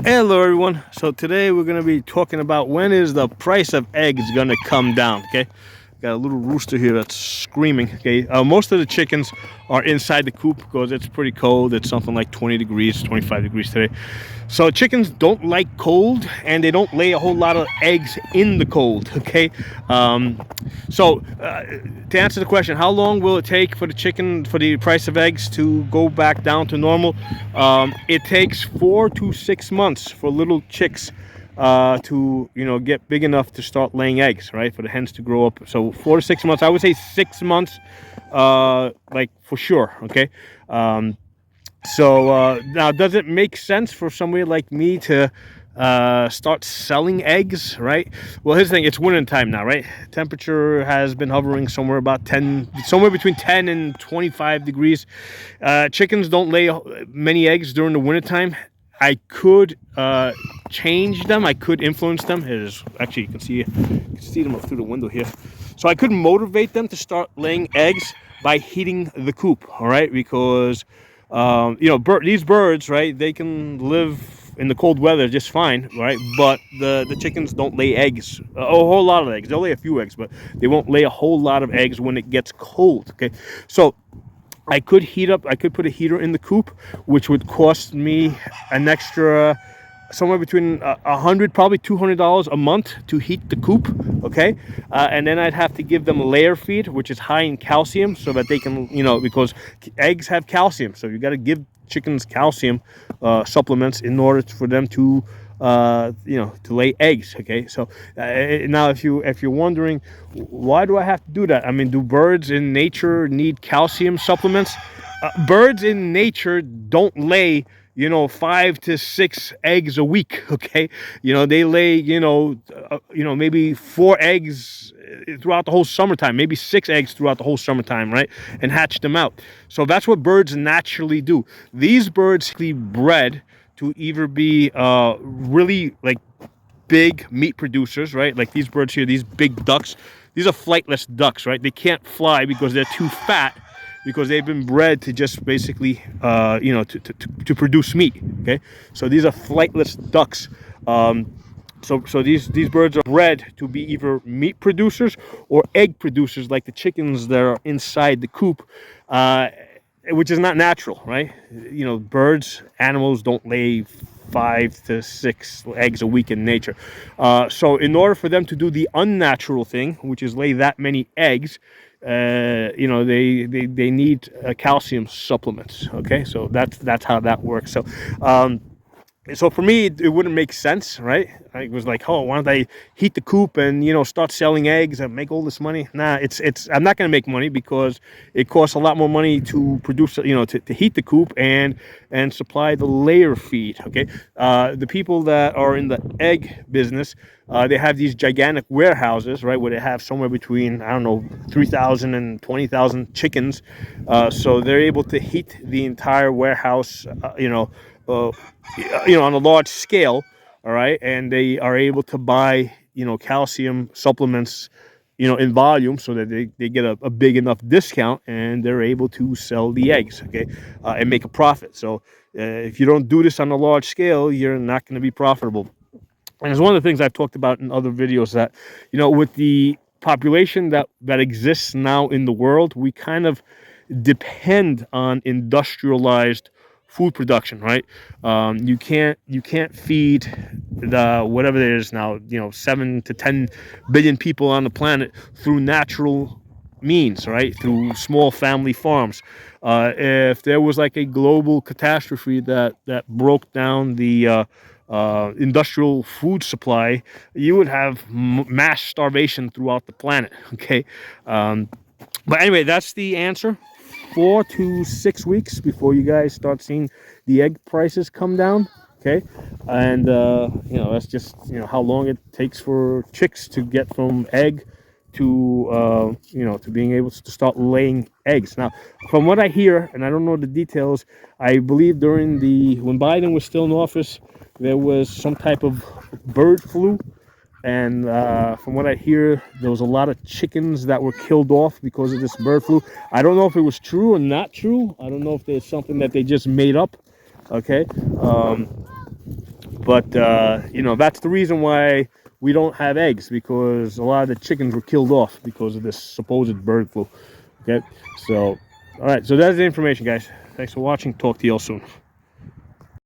Hello everyone. So today we're going to be talking about when is the price of eggs going to come down, okay? Got a little rooster here that's screaming, okay? Most of the chickens are inside the coop because it's pretty cold. It's something like 20 degrees, 25 degrees today. So chickens don't like cold and they don't lay a whole lot of eggs in the cold, okay? To answer the question, how long will it take for the price of eggs to go back down to normal? It takes 4 to 6 months for little chicks to get big enough to start laying eggs, right? For the hens to grow up. So 4 to 6 months. I would say 6 months, like for sure. Okay. Now, does it make sense for somebody like me to start selling eggs, right? Well, here's the thing: it's winter time now, right? Temperature has been hovering somewhere between 10 and 25 degrees. Chickens don't lay many eggs during the winter time. I could change them. I could influence them. Actually, you can see them through the window here. So I could motivate them to start laying eggs by heating the coop. All right, because these birds, right? They can live in the cold weather just fine, right? But the chickens don't lay eggs, a whole lot of eggs. They'll lay a few eggs, but they won't lay a whole lot of eggs when it gets cold. Okay, so I could put a heater in the coop, which would cost me an extra somewhere between probably $200 a month to heat the coop. Okay, and then I'd have to give them layer feed, which is high in calcium, so that they can, because eggs have calcium, so you got to give chickens calcium supplements in order for them to to lay eggs. Okay, so now if you're wondering, why do I have to do that? I mean, do birds in nature need calcium supplements? Birds in nature don't lay 5 to 6 eggs a week. Okay, they lay maybe 4 eggs throughout the whole summertime, maybe 6 eggs throughout the whole summertime, right? And hatch them out. So that's what birds naturally do. These birds bred to either be really like big meat producers, right? Like these birds here, these big ducks. These are flightless ducks, right? They can't fly because they're too fat, because they've been bred to just basically, to produce meat. Okay, so these are flightless ducks. So these birds are bred to be either meat producers or egg producers, like the chickens that are inside the coop. Which is not natural, right? Animals don't lay 5 to 6 eggs a week in nature. So in order for them to do the unnatural thing, which is lay that many eggs, they need calcium supplements. Okay, so that's how that works. So for me, it wouldn't make sense, right? I was like, oh, why don't I heat the coop and start selling eggs and make all this money? Nah, I'm not going to make money, because it costs a lot more money to produce, to heat the coop and supply the layer feed. Okay, the people that are in the egg business, they have these gigantic warehouses, right, where they have somewhere between 3,000 and 20,000 chickens. So they're able to heat the entire warehouse, on a large scale, all right, and they are able to buy, calcium supplements, in volume, so that they get a big enough discount, and they're able to sell the eggs, okay, and make a profit. So if you don't do this on a large scale, you're not going to be profitable. And it's one of the things I've talked about in other videos, that, with the population that exists now in the world, we kind of depend on industrialized food production, right? You can't feed the whatever there is now, 7 to 10 billion people on the planet through natural means, right? Through small family farms. If there was like a global catastrophe that broke down the industrial food supply, you would have mass starvation throughout the planet. Okay, but anyway, that's the answer. 4 to 6 weeks before you guys start seeing the egg prices come down. Okay, and that's just how long it takes for chicks to get from egg to to being able to start laying eggs. Now, from what I hear, and I don't know the details, I believe when Biden was still in office, there was some type of bird flu. And from what I hear, there was a lot of chickens that were killed off because of this bird flu. I don't know if it was true or not true. I don't know if there's something that they just made up. Okay. But you know, that's the reason why we don't have eggs, because a lot of the chickens were killed off because of this supposed bird flu. Okay, so all right, so that's the information, guys. Thanks for watching. Talk to you all soon.